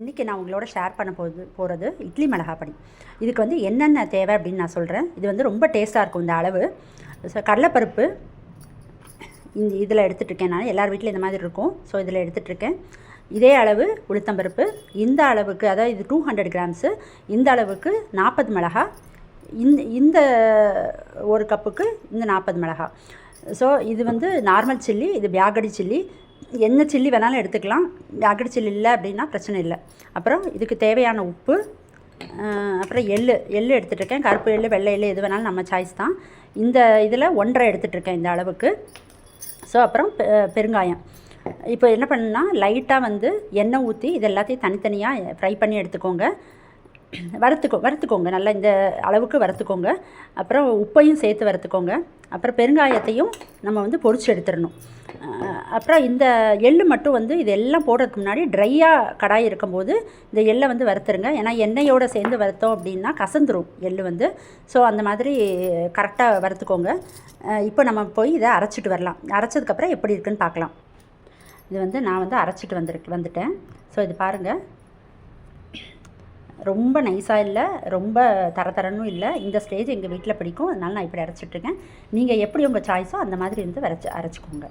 இன்றைக்கி நான் உங்களோட ஷேர் பண்ண போகிறது இட்லி மிளகாப்பொடி. இதுக்கு வந்து என்னென்ன தேவை அப்படின்னு நான் சொல்கிறேன். இது வந்து ரொம்ப டேஸ்ட்டாக இருக்கும் இந்த அளவு. கடலைப்பருப்பு இதில் எடுத்துகிட்ருக்கேன் நான். எல்லார் வீட்டில் இந்த மாதிரி இருக்கும். ஸோ இதில் எடுத்துகிட்ருக்கேன். இதே அளவு உளுத்தம்பருப்பு, இந்த அளவுக்கு, அதாவது இது 200 கிராம்ஸு, இந்த அளவுக்கு 40 மிளகா, இந்த ஒரு கப்புக்கு இந்த 40 மிளகா. ஸோ இது வந்து நார்மல் சில்லி, இது பியாகடி சில்லி. என்ன சில்லி வேணாலும் எடுத்துக்கலாம். பியாகடி சில்லி இல்லை அப்படின்னா பிரச்சனை இல்லை. அப்புறம் இதுக்கு தேவையான உப்பு, அப்புறம் எள்ளு எடுத்துகிட்ருக்கேன். கருப்பு எள்ளு, வெள்ளை எள்ளு எது வேணாலும் நம்ம சாய்ஸ் தான். இந்த இதில் 1.5 எடுத்துகிட்ருக்கேன் இந்த அளவுக்கு. ஸோ அப்புறம் பெருங்காயம். இப்போ என்ன பண்ணுன்னா, லைட்டாக வந்து எண்ணெய் ஊற்றி இது எல்லாத்தையும் தனித்தனியாக ஃப்ரை பண்ணி எடுத்துக்கோங்க. வறுத்துக்கோங்க நல்லா இந்த அளவுக்கு வறுத்துக்கோங்க. அப்புறம் உப்பையும் சேர்த்து வறுத்துக்கோங்க. அப்புறம் பெருங்காயத்தையும் நம்ம வந்து பொரிச்சு எடுத்துடணும். அப்புறம் இந்த எள்ளு மட்டும் வந்து இது எல்லாம் போடுறதுக்கு முன்னாடி ட்ரையாக கடாய் இருக்கும்போது இந்த எள்ளை வந்து வறுத்துருங்க. ஏன்னா எண்ணெயோடு சேர்ந்து வறுத்தோம் அப்படின்னா கசந்துரும் எள்ளு வந்து. ஸோ அந்த மாதிரி கரெக்டாக வறுத்துக்கோங்க. இப்போ நம்ம போய் இதை அரைச்சிட்டு வரலாம். அரைச்சதுக்கப்புறம் எப்படி இருக்குன்னு பார்க்கலாம். இது வந்து நான் வந்து அரைச்சிட்டு வந்துட்டேன். ஸோ இது பாருங்கள், ரொம்ப நைஸாக இல்லை, ரொம்ப தரன்னு இல்லை. இந்த ஸ்டேஜ் எங்கள் வீட்டில் பிடிக்கும். அதனால நான் இப்படி அரைச்சிட்ருக்கேன். நீங்கள் எப்படி உங்கள் சாய்ஸோ அந்த மாதிரி வந்து அரைச்சிக்கோங்க.